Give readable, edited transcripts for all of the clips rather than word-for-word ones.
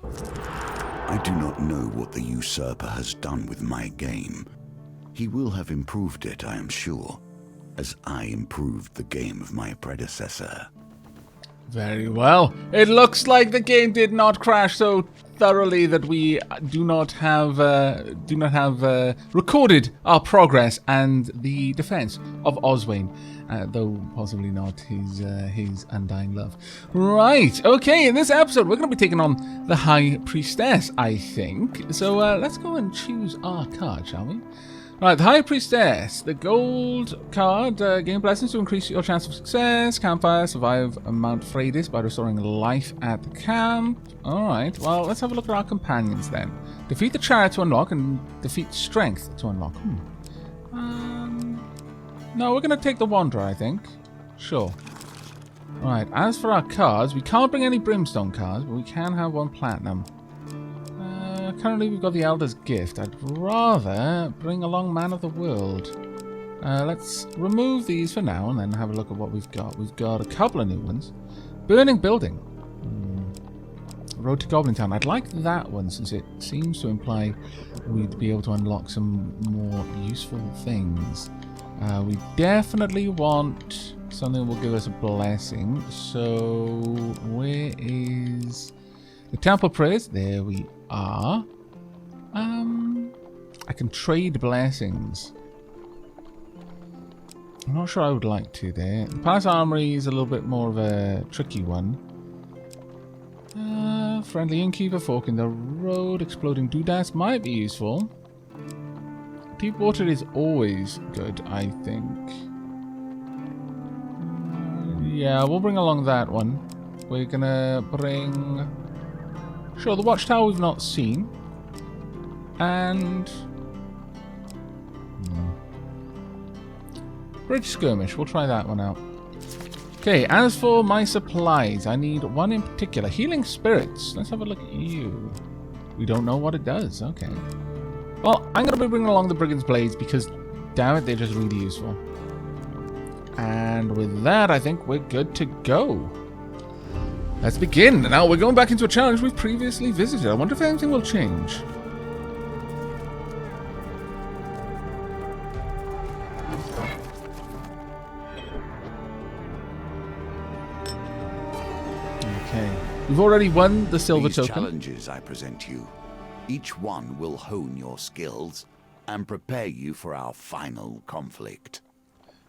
I do not know what the usurper has done with my game. He will have improved it, I am sure, as I improved the game of my predecessor. Very well. It looks like the game did not crash so thoroughly that we do not have recorded our progress and the defense of Oswayne, though possibly not his undying love. Right. Okay. In this episode, we're going to be taking on the High Priestess, I think. So let's go and choose our card, shall we? Right, the High Priestess, the gold card, gain blessings to increase your chance of success. Campfire, survive Mount Freydis by restoring life at the camp. Alright, well, let's have a look at our companions then. Defeat the Chariot to unlock and defeat Strength to unlock. No, we're going to take the Wanderer, I think. Sure. Right, as for our cards, we can't bring any Brimstone cards, but we can have one Platinum. Currently we've got the Elder's Gift. I'd rather bring along Man of the World. Let's remove these for now and then have a look at what we've got. We've got a couple of new ones. Burning Building. Road to Goblin Town. I'd like that one since it seems to imply we'd be able to unlock some more useful things. We definitely want something that will give us a blessing. So where is the Temple Prayers? There we are. I can trade blessings. I'm not sure I would like to there. The Palace Armory is a little bit more of a tricky one. Friendly Innkeeper, Fork in the Road, Exploding Doodads might be useful. Deep Water is always good, I think. Yeah, we'll bring along that one. We're gonna bring... Sure, the Watchtower we've not seen. And... Bridge Skirmish, we'll try that one out. Okay, as for my supplies, I need one in particular. Healing Spirits. Let's have a look at you. We don't know what it does. Okay. Well, I'm going to be bringing along the Brigand's Blades because, damn it, they're just really useful. And with that, I think we're good to go. Let's begin. Now, we're going back into a challenge we've previously visited. I wonder if anything will change. Okay. We've already won the silver These token. Challenges I present you, each one will hone your skills and prepare you for our final conflict.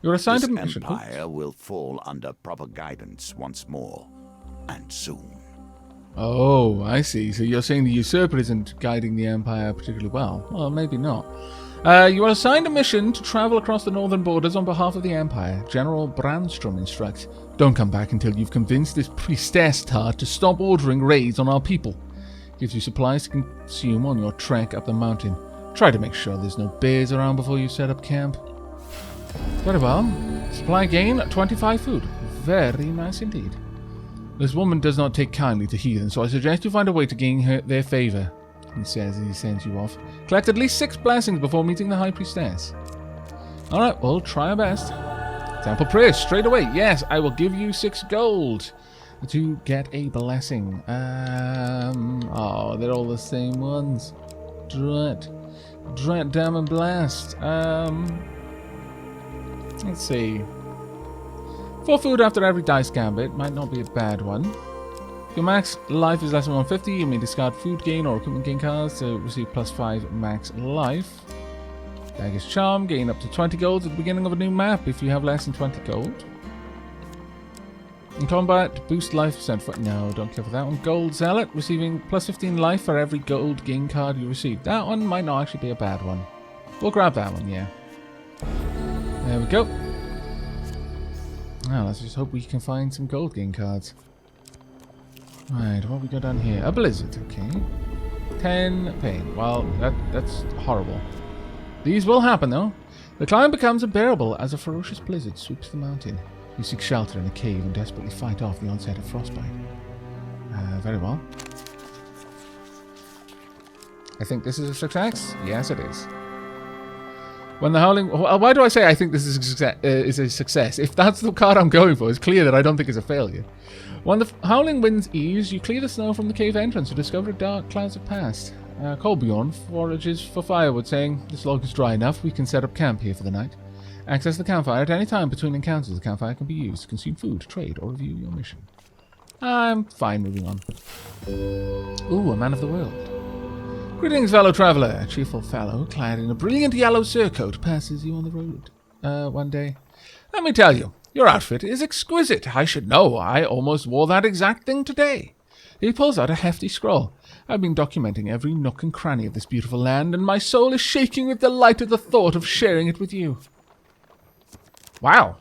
You're assigned This a mission. empire will fall under proper guidance once more, and soon. Oh, I see. So you're saying the usurper isn't guiding the Empire particularly well. Well, maybe not. You are assigned a mission to travel across the northern borders on behalf of the Empire. General Brandstrom instructs. Don't come back until you've convinced this priestess tard to stop ordering raids on our people. Gives you supplies to consume on your trek up the mountain. Try to make sure there's no bears around before you set up camp. Very well. Supply gain, 25 food. Very nice indeed. This woman does not take kindly to heathen, so I suggest you find a way to gain their favour, he says as he sends you off. Collect at least 6 blessings before meeting the High Priestess. Alright, we'll try our best. Temple Prayer, straight away. Yes, I will give you 6 gold to get a blessing. Oh, they're all the same ones. Dread, damn and blast. Let's see. 4 food after every dice gambit might not be a bad one. If your max life is less than 150, you may discard food gain or equipment gain cards to receive +5 max life. Dagger's Charm, gain up to 20 gold at the beginning of a new map if you have less than 20 gold. In combat, boost life percent for... No, don't care for that one. Gold Zealot, receiving +15 life for every gold gain card you receive. That one might not actually be a bad one. We'll grab that one, yeah. There we go. Now, let's just hope we can find some gold gain cards. Right, what have we got down here? A blizzard, okay. 10 pain. Well, that's horrible. These will happen, though. The climb becomes unbearable as a ferocious blizzard sweeps the mountain. You seek shelter in a cave and desperately fight off the onset of frostbite. Very well. I think this is a success. Yes, it is. When the Howling... Why do I say I think this is a success? If that's the card I'm going for, it's clear that I don't think it's a failure. When the howling winds ease, you clear the snow from the cave entrance to discover dark clouds have passed. Colbjorn forages for firewood, saying, "This log is dry enough, we can set up camp here for the night. Access the campfire at any time between encounters. The campfire can be used to consume food, trade, or review your mission." I'm fine moving on. Ooh, a man of the world. "Greetings, fellow traveller." A cheerful fellow, clad in a brilliant yellow surcoat, passes you on the road one day. "Let me tell you, your outfit is exquisite. I should know. I almost wore that exact thing today." He pulls out a hefty scroll. "I've been documenting every nook and cranny of this beautiful land, and my soul is shaking with delight at the thought of sharing it with you." Wow.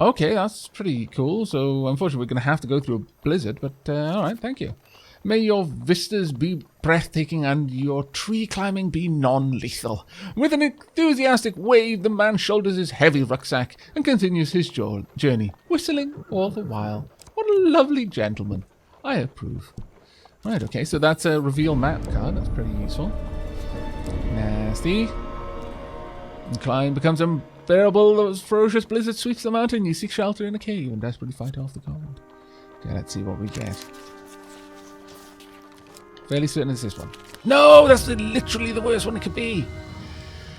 Okay, that's pretty cool. So, unfortunately, we're going to have to go through a blizzard, but alright, thank you. "May your vistas be breathtaking and your tree climbing be non-lethal." With an enthusiastic wave, the man shoulders his heavy rucksack and continues his journey, whistling all the while. What a lovely gentleman. I approve. Right, okay, so that's a reveal map card. That's pretty useful. Nasty. The climb becomes unbearable as ferocious blizzard sweeps the mountain. You seek shelter in a cave and desperately fight off the cold. Okay, let's see what we get. Fairly certain it's this one. No, that's literally the worst one it could be.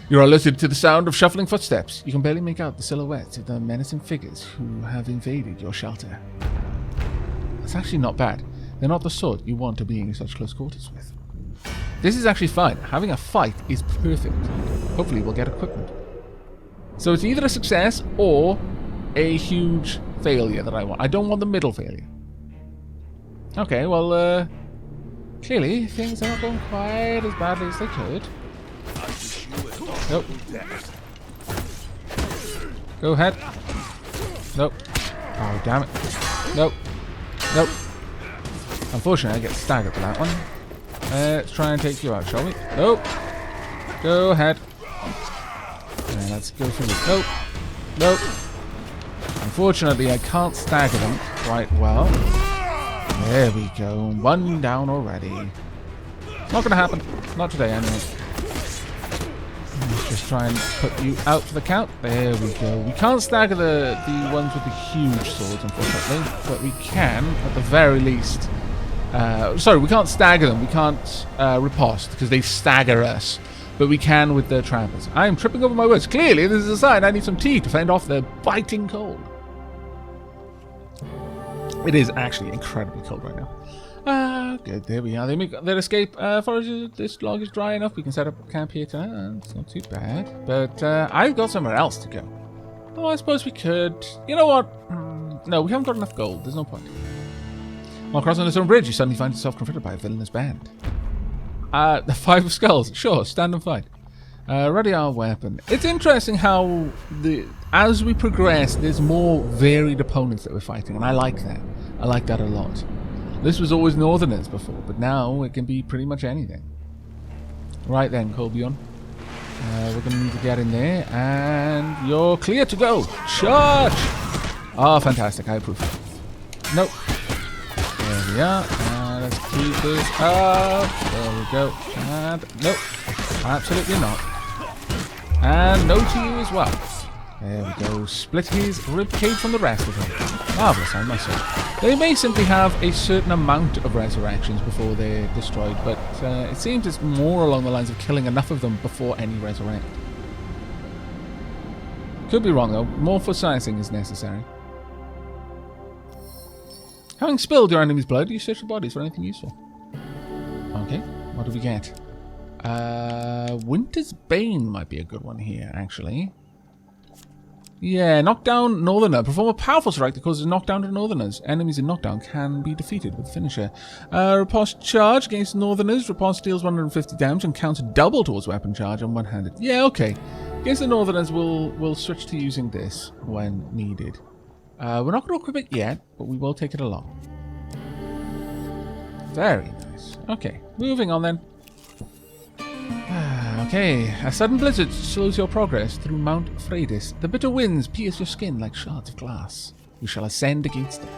You're alerted to the sound of shuffling footsteps. You can barely make out the silhouettes of the menacing figures who have invaded your shelter. That's actually not bad. They're not the sort you want to be in such close quarters with. This is actually fine. Having a fight is perfect. Hopefully we'll get equipment. So it's either a success or a huge failure that I want. I don't want the middle failure. Okay, well, clearly things aren't going quite as badly as they could. Nope. Go ahead. Nope. Oh, damn it. Nope. Nope. Unfortunately, I get staggered for that one. Let's try and take you out, shall we? Nope. Go ahead. Let's go through this. Nope. Nope. Unfortunately, I can't stagger them quite well. There we go. One down already. Not gonna happen. Not today, anyway. Let's just try and put you out for the count. There we go. We can't stagger the ones with the huge swords, unfortunately, but we can, at the very least. Sorry, we can't stagger them. We can't riposte because they stagger us. But we can with the trappers. I am tripping over my words. Clearly, this is a sign I need some tea to fend off the biting cold. It is actually incredibly cold right now. Good. There we are. They make their escape. Foragers, this log is dry enough. We can set up camp here tonight. It's not too bad. But I've got somewhere else to go. Oh, I suppose we could. You know what? No, we haven't got enough gold. There's no point. While crossing the stone bridge, you suddenly find yourself confronted by a villainous band. The 5 of Skulls. Sure, stand and fight. Ready our weapon. It's interesting how as we progress, there's more varied opponents that we're fighting, and I like that. I like that a lot. This was always Northerners before, but now it can be pretty much anything. Right then, Colbjorn. We're going to need to get in there, and you're clear to go. Charge! Oh, fantastic. I approve. Nope. There we are. Let's keep this up. There we go. And nope. Absolutely not. And no to you as well. There we go. Split his ribcage from the rest of him. Marvellous, I must say. They may simply have a certain amount of resurrections before they're destroyed, but it seems it's more along the lines of killing enough of them before any resurrect. Could be wrong though. More for sizing is necessary. Having spilled your enemy's blood, you search the bodies for anything useful. Okay, what do we get? Winter's Bane might be a good one here, actually. Yeah, knockdown Northerner. Perform a powerful strike that causes knockdown to Northerners. Enemies in knockdown can be defeated with finisher. Riposte charge against Northerners. Riposte deals 150 damage and counts double towards weapon charge on one-handed. Yeah, okay. Against the Northerners, we'll switch to using this when needed. We're not going to equip it yet, but we will take it along. Very nice. Okay, moving on then. Okay, a sudden blizzard slows your progress through Mount Freydis. The bitter winds pierce your skin like shards of glass. You shall ascend against them.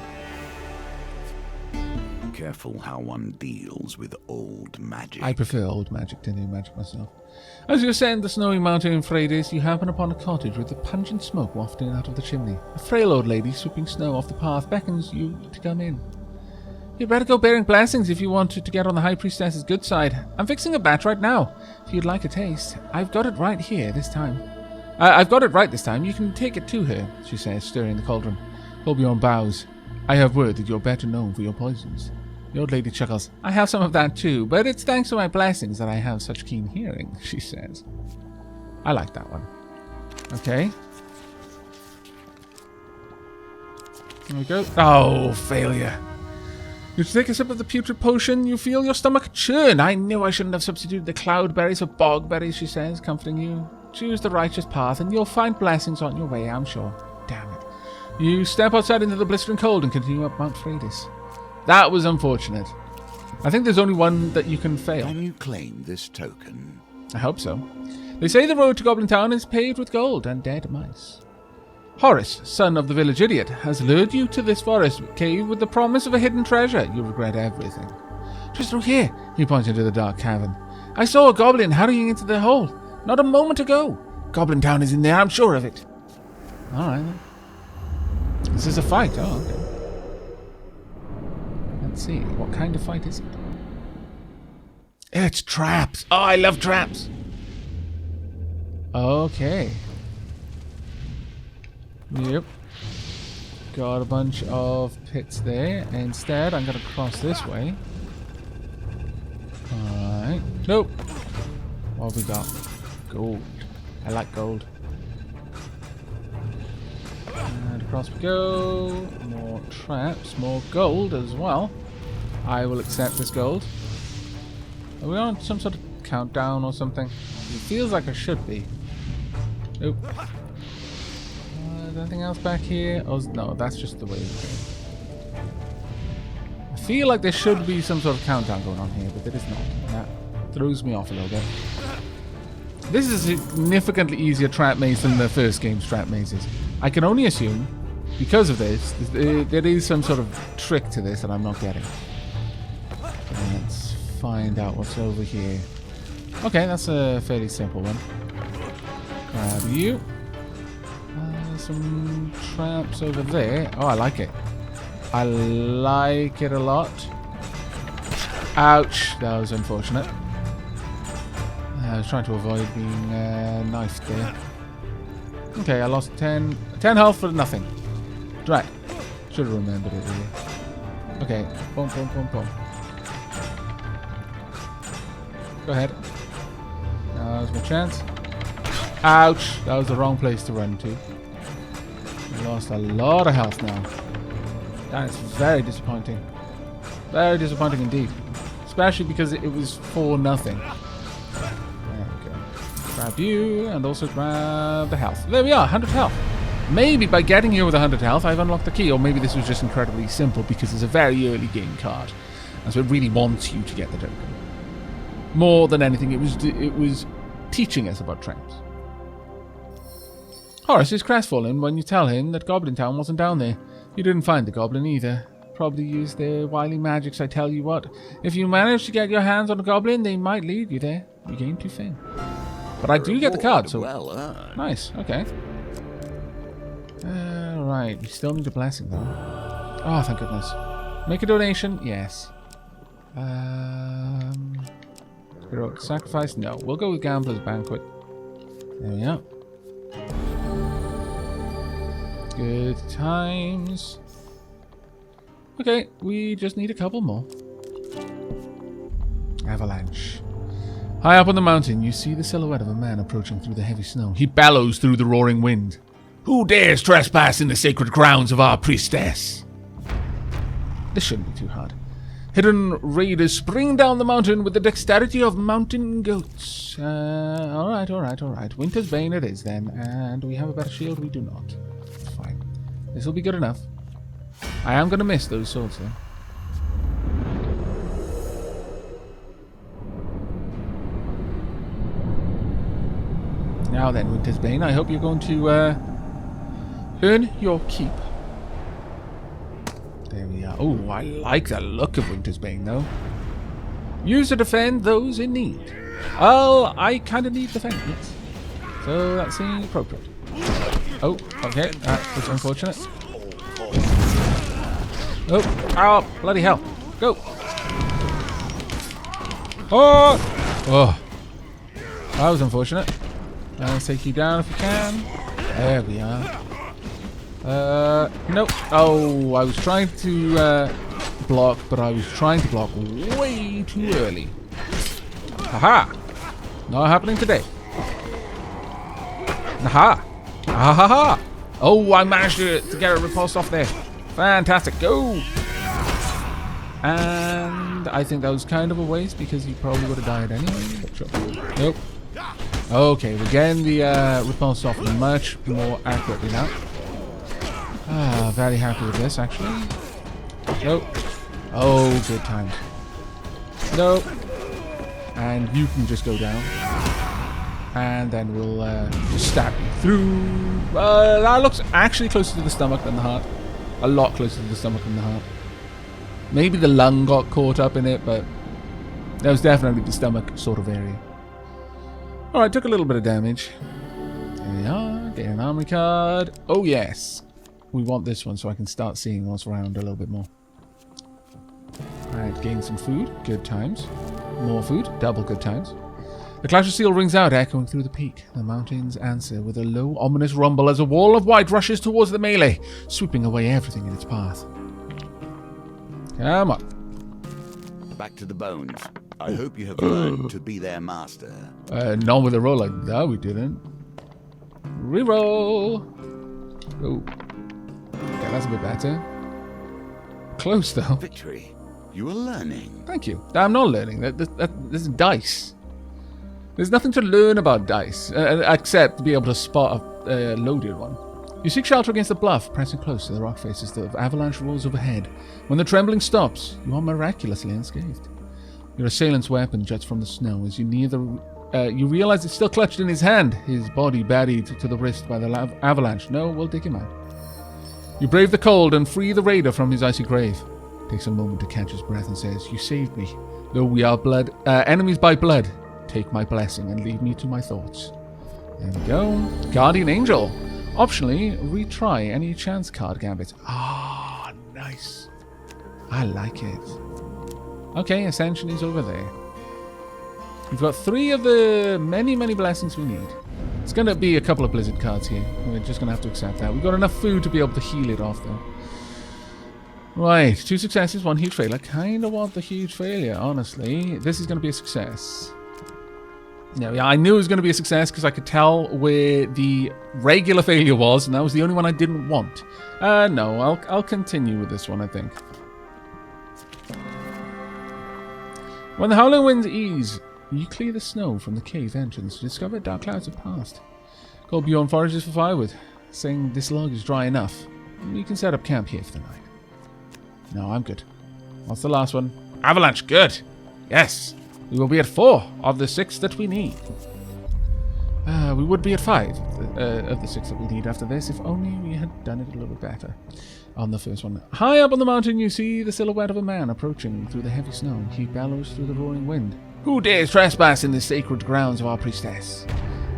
Careful how one deals with old magic. I prefer old magic to new magic myself. As you ascend the snowy mountain in Priestess, you happen upon a cottage with the pungent smoke wafting out of the chimney. A frail old lady sweeping snow off the path beckons you to come in. You'd better go bearing blessings if you want to get on the High Priestess's good side. I'm fixing a batch right now, if you'd like a taste. I've got it right here this time. I've got it right this time. You can take it to her, she says, stirring the cauldron. Colbjorn bows. I have word that you're better known for your poisons. The old lady chuckles. I have some of that too, but it's thanks to my blessings that I have such keen hearing, she says. I like that one. Okay. There we go. Oh, failure. You take a sip of the putrid potion, you feel your stomach churn. I knew I shouldn't have substituted the cloudberries for bogberries, she says, comforting you. Choose the righteous path and you'll find blessings on your way, I'm sure. Damn it. You step outside into the blistering cold and continue up Mount Priestess. That was unfortunate. I think there's only one that you can fail. Can you claim this token? I hope so. They say the road to Goblin Town is paved with gold and dead mice. Horace, son of the village idiot, has lured you to this forest cave with the promise of a hidden treasure. You'll regret everything. Just through here, he points into the dark cavern. I saw a goblin hurrying into the hole, not a moment ago. Goblin Town is in there, I'm sure of it. Alright then. This is a fight, oh, okay. Let's see, what kind of fight is it? It's traps! Oh, I love traps! Okay. Yep. Got a bunch of pits there. Instead, I'm going to cross this way. Alright. Nope. What have we got? Gold. I like gold. And across we go. More traps. More gold as well. I will accept this gold. Are we on some sort of countdown or something? It feels like I should be. Nope. Anything else back here? Oh, no, that's just the way it's going. I feel like there should be some sort of countdown going on here, but there is not. That throws me off a little bit. This is a significantly easier trap maze than the first game's trap mazes. I can only assume, because of this, there is some sort of trick to this that I'm not getting. Let's find out what's over here. Okay, that's a fairly simple one. Grab you. Some traps over there. Oh, I like it. I like it a lot. Ouch. That was unfortunate. I was trying to avoid being knifed there. Okay, I lost 10 health for nothing. Right. Should have remembered it really. Okay. Boom, boom, boom, boom. Go ahead. Now's my chance. Ouch. That was the wrong place to run to. Lost a lot of health now. That is very disappointing. Very disappointing indeed. Especially because it was for nothing. There we go. Grab you and also grab the health. There we are, 100 health. Maybe by getting here with 100 health I've unlocked the key, or maybe this was just incredibly simple because it's a very early game card. And so it really wants you to get the token. More than anything, it was teaching us about traps. Horace is crestfallen when you tell him that Goblin Town wasn't down there. You didn't find the goblin either. Probably used their wily magics, I tell you what. If you manage to get your hands on a goblin, they might lead you there. You gain 2 fame. But I do get the card, so... Well earned. Nice, okay. Right, we still need a blessing though. Oh, thank goodness. Make a donation? Yes. Heroic sacrifice? No. We'll go with Gambler's Banquet. There we are. Good times. Okay, we just need a couple more. Avalanche. High up on the mountain, you see the silhouette of a man approaching through the heavy snow. He bellows through the roaring wind. Who dares trespass in the sacred grounds of our priestess? This shouldn't be too hard. Hidden raiders spring down the mountain with the dexterity of mountain goats. Alright. Winter's Bane it is then. And do we have a better shield? We do not. Fine. This will be good enough. I am going to miss those swords though. Now then, Winter's Bane, I hope you're going to earn your keep. There we are. Oh, I like the look of Winter's Bane, though. Use to defend those in need. Well, I kind of need defense, yes. So that seems appropriate. Oh, okay. That was unfortunate. Oh, bloody hell. Go. Oh, that was unfortunate. Let's take you down if we can. There we are. Nope. Oh, I was trying to block, but I was trying to block way too early. Haha! Not happening today. Aha! Ha ha ha! Oh, I managed to get a repulse off there. Fantastic. Go! And I think that was kind of a waste because he probably would have died anyway. But sure. Nope. Okay, we're getting the repulse off much more accurately now. Very happy with this, actually. Nope. Oh, good times. Nope. And you can just go down. And then we'll just stab you through. That looks actually closer to the stomach than the heart. A lot closer to the stomach than the heart. Maybe the lung got caught up in it, but that was definitely the stomach sort of area. Alright, took a little bit of damage. There we are. Get an armory card. Oh, yes. We want this one so I can start seeing what's around a little bit more. Alright, gain some food. Good times. More food. Double good times. The clash of steel rings out, echoing through the peak. The mountains answer with a low, ominous rumble as a wall of white rushes towards the melee, sweeping away everything in its path. Come on. Back to the bones. I hope you have learned to be their master. Not with a roll like that, we didn't. Reroll. Oh. Okay, that's a bit better. Close, though. Victory. You are learning. Thank you. I'm not learning. This is dice. There's nothing to learn about dice, except to be able to spot a loaded one. You seek shelter against the bluff, pressing close to the rock faces. The avalanche rolls overhead. When the trembling stops, you are miraculously unscathed. Your assailant's weapon juts from the snow as you near the... you realize it's still clutched in his hand, his body buried to the wrist by the avalanche. No, we'll dig him out. You brave the cold and free the raider from his icy grave. Takes a moment to catch his breath and says, "You saved me. Though we are enemies by blood, take my blessing and leave me to my thoughts." There we go. Guardian Angel. Optionally, retry any chance card gambit. Ah, nice. I like it. Okay, Ascension is over there. We've got 3 of the many, many blessings we need. It's going to be a couple of Blizzard cards here. We're just going to have to accept that. We've got enough food to be able to heal it off, though. Right, 2 successes, 1 huge failure. Kind of want the huge failure, honestly. This is going to be a success. Yeah, I knew it was going to be a success because I could tell where the regular failure was, and that was the only one I didn't want. No, I'll continue with this one, I think. When the howling winds ease, you clear the snow from the cave entrance to discover dark clouds have passed. Call Bjorn forages for firewood, saying this log is dry enough. We can set up camp here for the night. No, I'm good. What's the last one? Avalanche, good. Yes. We will be at 4 of the 6 that we need. We would be at 5 of the 6 that we need after this, if only we had done it a little better on the first one. High up on the mountain, you see the silhouette of a man approaching through the heavy snow. He bellows through the roaring wind. Who dares trespass in the sacred grounds of our priestess?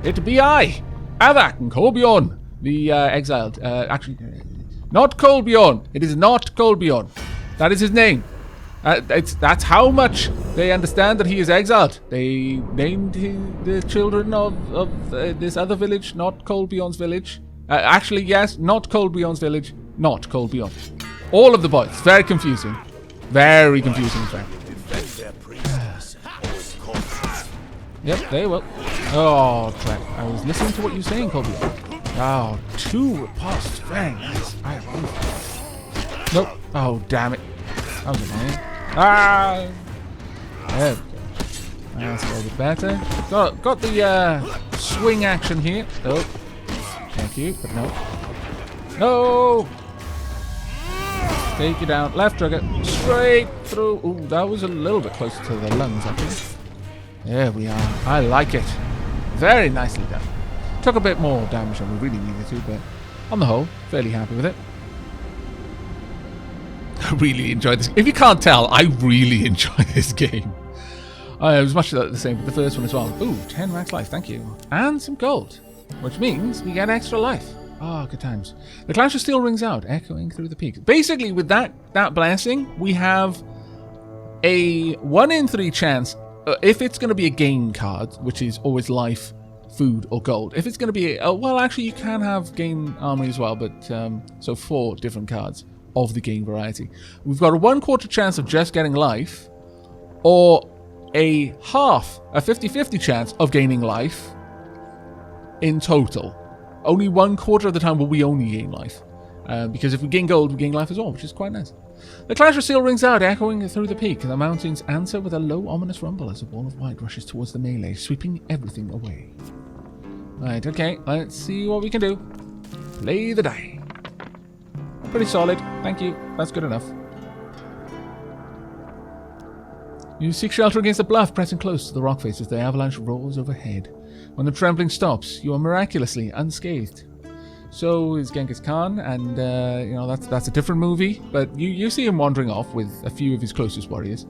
It be I, Aavak and Kolbjorn, the exiled. Actually, not Kolbjorn. It is not Kolbjorn. That is his name. That's how much they understand that he is exiled. They named the children of this other village, not Kolbjorn's village. Actually, yes, not Kolbjorn's village, not Kolbjorn. All of the boys. Very confusing. Very confusing, in fact. Yep, they will. Oh, crap. I was listening to what you were saying, Kolbjorn. Oh, 2 repulsed. Very nice. Nope. Oh, damn it. That was annoying. Ah! There we go. That's a little bit better. Got the swing action here. Oh. Thank you, but no. No! Take you down. Left trigger. Straight through. Ooh, that was a little bit closer to the lungs, I think. There we are. I like it. Very nicely done. Took a bit more damage than we really needed to, but on the whole, fairly happy with it. I really enjoyed this. If you can't tell, I really enjoy this game. It was much the same with the first one as well. Ooh, 10 max life, thank you. And some gold, which means we get extra life. Ah, good times. The clash of steel rings out, echoing through the peak. Basically, with that blessing, we have a 1 in 3 chance, if it's going to be a gain card, which is always life, food, or gold. If it's going to be, well, actually, you can have gain army as well, but so 4 different cards of the gain variety. We've got a 1/4 chance of just getting life, or a 50-50 chance of gaining life in total. Only 1/4 of the time will we only gain life. Because if we gain gold, we gain life as well, which is quite nice. The clash of steel rings out, echoing through the peak. The mountains answer with a low, ominous rumble as a wall of white rushes towards the melee, sweeping everything away. Right, okay, let's see what we can do. Play the die. Pretty solid, thank you. That's good enough. You seek shelter against the bluff, pressing close to the rock face as the avalanche roars overhead. When the trembling stops, you are miraculously unscathed. So is Genghis Khan, and that's a different movie, but you see him wandering off with a few of his closest warriors.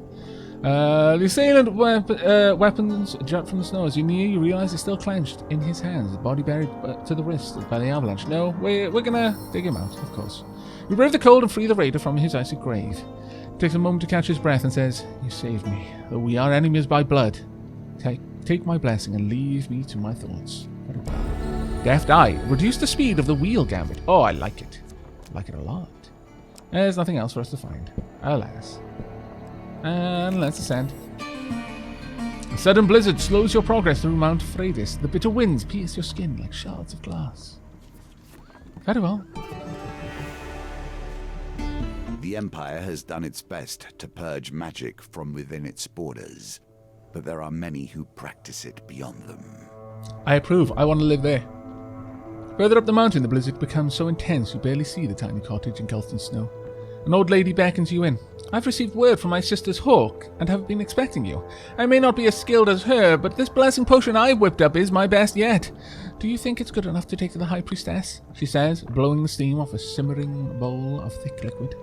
The assailant weapons jut from the snow. As you near, you realize they're still clenched in his hands, the body buried to the wrist by the avalanche. No, we're gonna dig him out, of course. You brave the cold and free the raider from his icy grave. He takes a moment to catch his breath and says, "You saved me, though we are enemies by blood. Take my blessing and leave me to my thoughts." Very well. Deft Eye. Reduce the speed of the wheel gambit. Oh, I like it. I like it a lot. There's nothing else for us to find. Alas. And let's ascend. A sudden blizzard slows your progress through Mount Freydis. The bitter winds pierce your skin like shards of glass. Very well. The Empire has done its best to purge magic from within its borders, but there are many who practice it beyond them. I approve. I want to live there. Further up the mountain, the blizzard becomes so intense you barely see the tiny cottage engulfed in snow. An old lady beckons you in. "I've received word from my sister's hawk, and have been expecting you. I may not be as skilled as her, but this blessing potion I've whipped up is my best yet. Do you think it's good enough to take to the High Priestess?" she says, blowing the steam off a simmering bowl of thick liquid.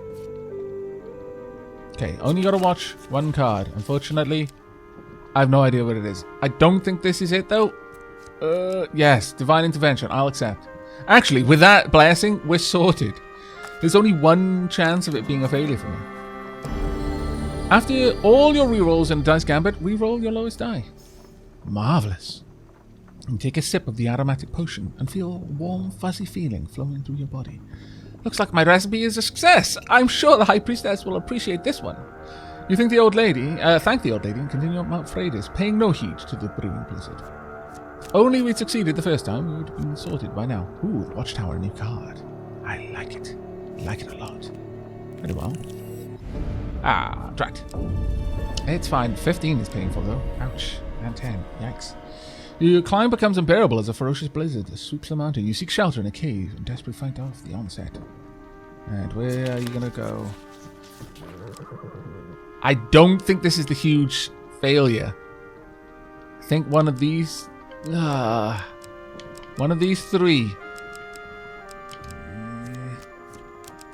Okay, only gotta watch one card. Unfortunately, I have no idea what it is. I don't think this is it, though. Yes, Divine Intervention. I'll accept. Actually, with that blessing, we're sorted. There's only one chance of it being a failure for me. After all your rerolls in Dice Gambit, reroll your lowest die. Marvellous. You take a sip of the aromatic potion and feel a warm, fuzzy feeling flowing through your body. Looks like my recipe is a success. I'm sure the High Priestess will appreciate this one. You thank the old lady and continue up Mount Freydis, paying no heed to the brewing blizzard. Only we'd succeeded the first time, we would have been sorted by now. Ooh, the Watchtower, a new card. I like it. I like it a lot. Very well. Ah, drat. It's fine. 15 is painful, though. Ouch. And 10. Yikes. Your climb becomes unbearable as a ferocious blizzard sweeps the mountain. You seek shelter in a cave and desperately fight off the onset. And where are you going to go? I don't think this is the huge failure. I think one of these... one of these 3.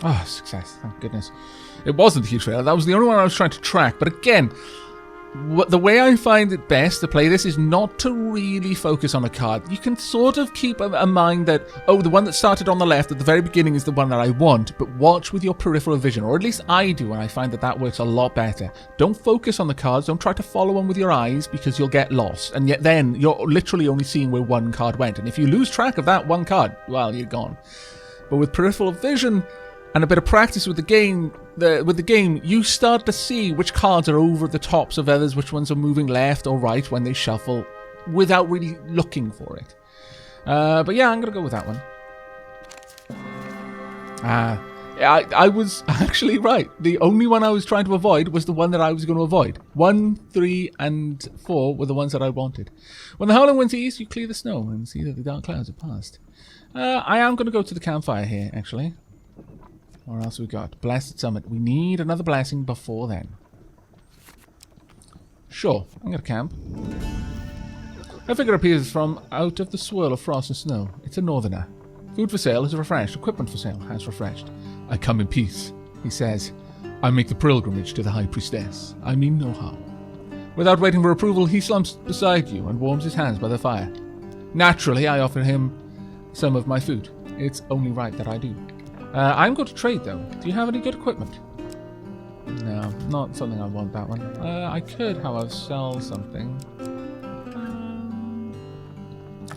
Oh, success. Thank goodness. It wasn't a huge failure. That was the only one I was trying to track. But again, the way I find it best to play this is not to really focus on a card. You can sort of keep a mind that, oh, the one that started on the left at the very beginning is the one that I want, but watch with your peripheral vision, or at least I do, and I find that that works a lot better. Don't focus on the cards, don't try to follow them with your eyes, because you'll get lost, and yet then you're literally only seeing where one card went, and if you lose track of that one card, well, you're gone. But with peripheral vision and a bit of practice with the game, you start to see which cards are over the tops of others, which ones are moving left or right when they shuffle, without really looking for it. But yeah, I'm going to go with that one. I was actually right. The only one I was trying to avoid was the one that I was going to avoid. 1, 3, and 4 were the ones that I wanted. When the howling winds ease, you clear the snow and see that the dark clouds have passed. I am going to go to the campfire here, actually. What else we got? Blasted Summit. We need another blessing before then. Sure, I'm going to camp. A figure appears from out of the swirl of frost and snow. It's a northerner. Food for sale is refreshed. Equipment for sale has refreshed. "I come in peace," he says. I make the pilgrimage to the High Priestess. I mean no harm. Without waiting for approval, he slumps beside you and warms his hands by the fire. Naturally, I offer him some of my food. It's only right that I do. I'm going to trade, though. Do you have any good equipment? No, not something I want, that one. I could, however, sell something.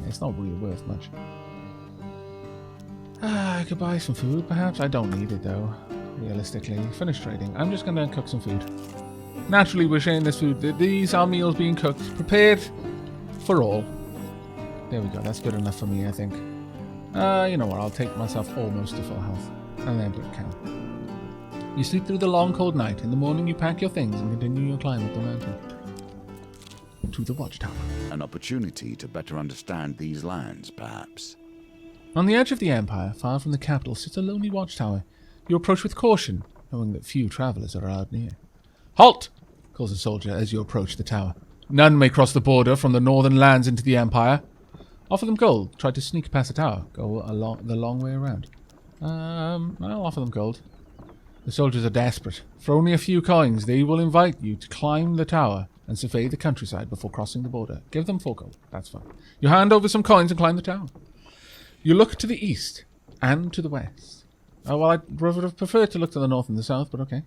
It's not really worth much. I could buy some food, perhaps. I don't need it, though. Realistically. Finish trading. I'm just going to cook some food. Naturally, we're sharing this food. These are meals being cooked, prepared for all. There we go. That's good enough for me, I think. You know what? I'll take myself almost to full health. And then put it down. You sleep through the long, cold night. In the morning, you pack your things and continue your climb up the mountain. To the watchtower. An opportunity to better understand these lands, perhaps. On the edge of the Empire, far from the capital, sits a lonely watchtower. You approach with caution, knowing that few travelers are allowed near. Halt! Calls a soldier as you approach the tower. None may cross the border from the northern lands into the Empire. Offer them gold. Try to sneak past the tower. Go the long way around. I'll offer them gold. The soldiers are desperate. For only a few coins, they will invite you to climb the tower and survey the countryside before crossing the border. Give them 4 gold. That's fine. You hand over some coins and climb the tower. You look to the east and to the west. Well, I would have preferred to look to the north and the south, but okay.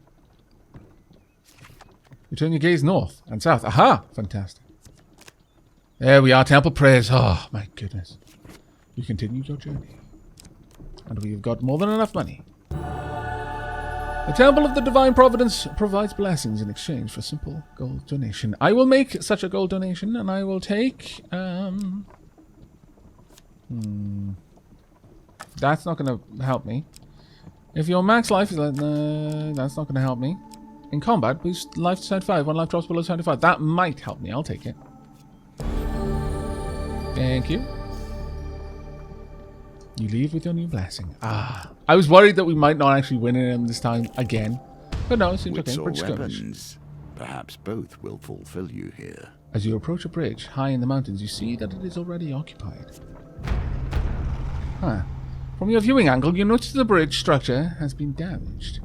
You turn your gaze north and south. Aha! Fantastic. There we are, Temple Prayers. Oh, my goodness. You continued your journey. And we've got more than enough money. The Temple of the Divine Providence provides blessings in exchange for a simple gold donation. I will make such a gold donation, and I will take... That's not going to help me. If your max life is like... that's not going to help me. In combat, boost life to 75. 1 life drops below 75. That might help me. I'll take it. Thank you. You leave with your new blessing. Ah. I was worried that we might not actually win it this time again. But no, it seems okay. Bridge skirmish. Perhaps both will fulfill you here. As you approach a bridge high in the mountains, you see that it is already occupied. Huh. From your viewing angle, you notice the bridge structure has been damaged.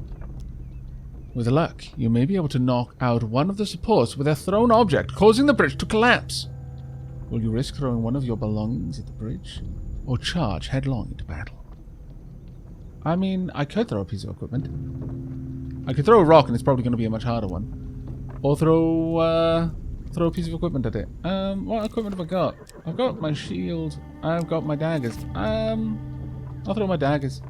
With luck, you may be able to knock out one of the supports with a thrown object, causing the bridge to collapse. Will you risk throwing one of your belongings at the bridge, or charge headlong into battle? I mean, I could throw a piece of equipment. I could throw a rock, and it's probably going to be a much harder one. Or throw a piece of equipment at it. What equipment have I got? I've got my shield. I've got my daggers. I'll throw my daggers.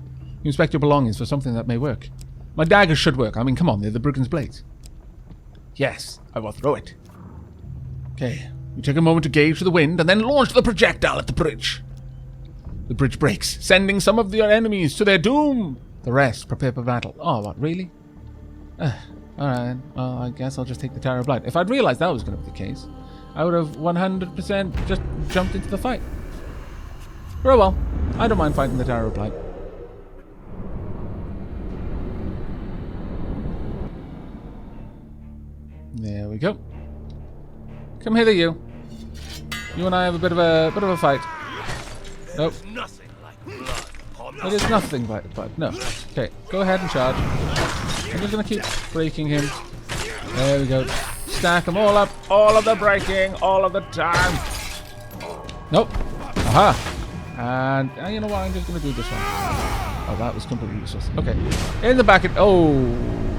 You inspect your belongings for something that may work. My daggers should work. I mean, come on, they're the brigand's blades. Yes, I will throw it. Okay, you take a moment to gauge the wind and then launch the projectile at the bridge. The bridge breaks, sending some of your enemies to their doom. The rest prepare for battle. Oh, what, really? Alright, well, I guess I'll just take the Tower of Blight. If I'd realized that was going to be the case, I would have 100% just jumped into the fight. Very well, I don't mind fighting the Tower of Blight. There we go. Come hither, you. You and I have a bit of a fight. Nope. It is nothing but no. Okay, go ahead and charge. I'm just gonna keep breaking him. There we go. Stack them all up. All of the breaking, all of the time. Nope. Aha. And you know what? I'm just gonna do this one. Oh, that was completely useless. Okay. In the back. Oh,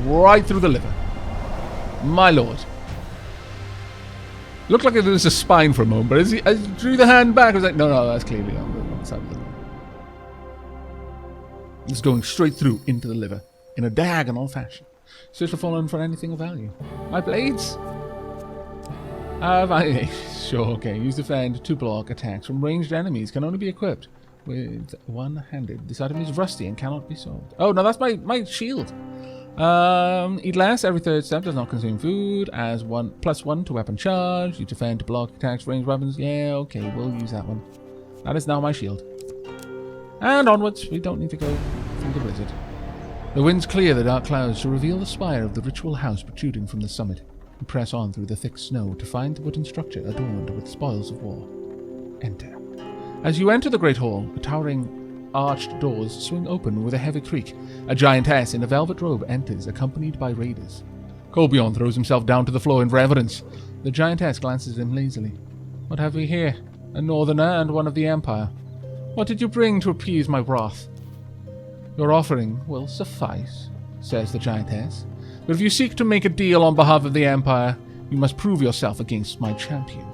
right through the liver. My lord. Looked like it was a spine for a moment, but as he drew the hand back, I was like, no, that's clearly on the wrong side of the liver. It's going straight through into the liver in a diagonal fashion. Search for fallen for anything of value. My blades? Sure, okay. Use defend to block attacks from ranged enemies. Can only be equipped with one-handed. This item is rusty and cannot be sold. Oh, no, that's my shield. Eat less every third step, does not consume food, as +1 to weapon charge, you defend to block attacks, ranged weapons. Yeah, okay, we'll use that one. That is now my shield. And onwards, we don't need to go through the blizzard. The winds clear the dark clouds to reveal the spire of the ritual house protruding from the summit. You press on through the thick snow to find the wooden structure adorned with spoils of war. Enter. As you enter the great hall, a towering arched doors swing open with a heavy creak. A giantess in a velvet robe enters, accompanied by raiders. Colbjorn throws himself down to the floor in reverence. The giantess glances at him lazily. What have we here? A northerner and one of the Empire. What did you bring to appease my wrath? Your offering will suffice, says the giantess. But if you seek to make a deal on behalf of the Empire, you must prove yourself against my champion.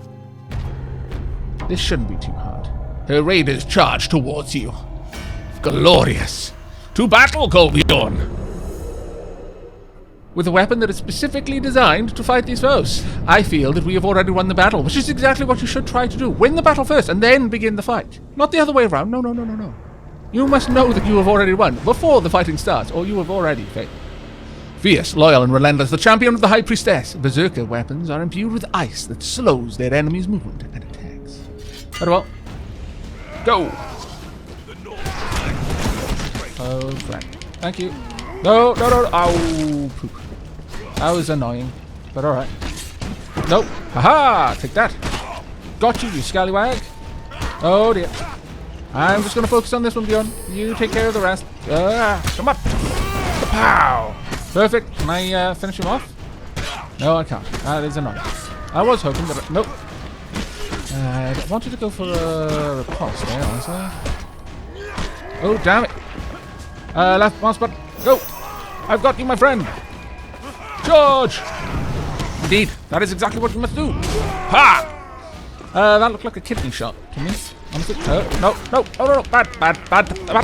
This shouldn't be too hard. Her raiders charge towards you. Glorious! To battle, Colbjorn! With a weapon that is specifically designed to fight these foes. I feel that we have already won the battle, which is exactly what you should try to do. Win the battle first, and then begin the fight. Not the other way around. No. You must know that you have already won, before the fighting starts, or you have already failed. Fierce, loyal, and relentless, the champion of the High Priestess. Berserker weapons are imbued with ice that slows their enemy's movement and attacks. Very well. Go! Oh, crap. Thank you. No. Ow, poop. That was annoying, but alright. Nope. Haha! Take that. Got you, you scallywag. Oh dear. I'm just going to focus on this one, Bjorn. You take care of the rest. Come on. Pow! Perfect. Can I finish him off? No, I can't. That is annoying. I was hoping that... Nope. I wanted to go for a riposte there, honestly. Oh, damn it. Left mouse button. Go! I've got you, my friend! Charge! Indeed, that is exactly what you must do. Ha! That looked like a kidney shot to me. Honestly. No. Oh, no. Bad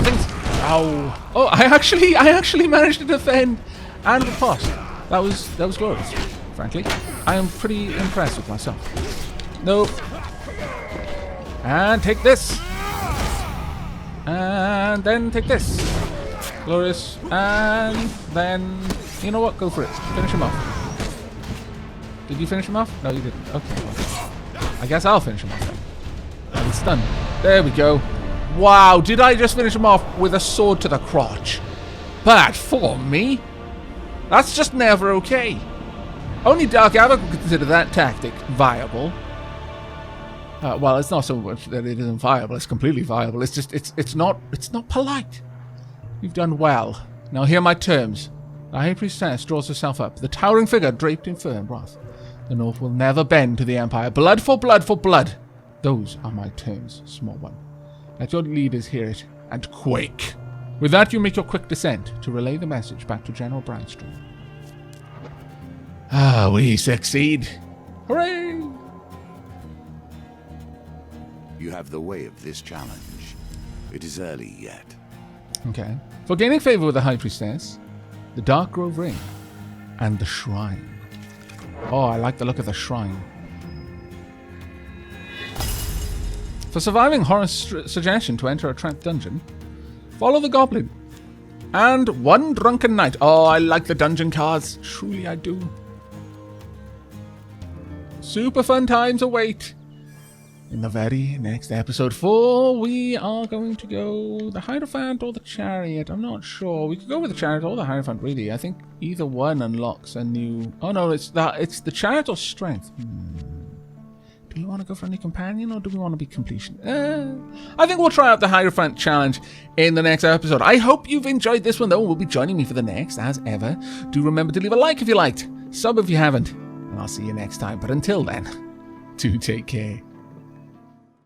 things. Ow. Oh, I actually managed to defend and riposte. That was glorious, frankly. I am pretty impressed with myself. No. And take this. And then take this. Glorious. And then, you know what? Go for it. Finish him off. Did you finish him off? No, you didn't. Okay. I guess I'll finish him off then. I'm stunned. There we go. Wow, did I just finish him off with a sword to the crotch? Bad form, me. That's just never okay. Only Dark Aavak would consider that tactic viable. Well, it's not so much that it isn't viable. It's completely viable. It's just, it's not polite. You've done well. Now hear my terms. The High Priestess draws herself up, the towering figure draped in firm wrath. The North will never bend to the Empire. Blood for blood for blood. Those are my terms, small one. Let your leaders hear it and quake. With that, you make your quick descent to relay the message back to General Bradstreet. Ah, we succeed. Hooray! You have the way of this challenge. It is early yet. Okay. For gaining favor with the High Priestess, the Dark Grove Ring, and the Shrine. Oh, I like the look of the Shrine. For surviving Horus' suggestion to enter a trapped dungeon, follow the Goblin. And one drunken night. Oh, I like the dungeon cards. Truly I do. Super fun times await. In the very next episode 4, we are going to go the Hierophant or the Chariot. I'm not sure. We could go with the Chariot or the Hierophant, really. I think either one unlocks a new... Oh, no, it's the Chariot or Strength. Do we want to go for a new companion or do we want to be completion? I think we'll try out the Hierophant challenge in the next episode. I hope you've enjoyed this one, though. We'll be joining me for the next, as ever. Do remember to leave a like if you liked, sub if you haven't, and I'll see you next time. But until then, do take care.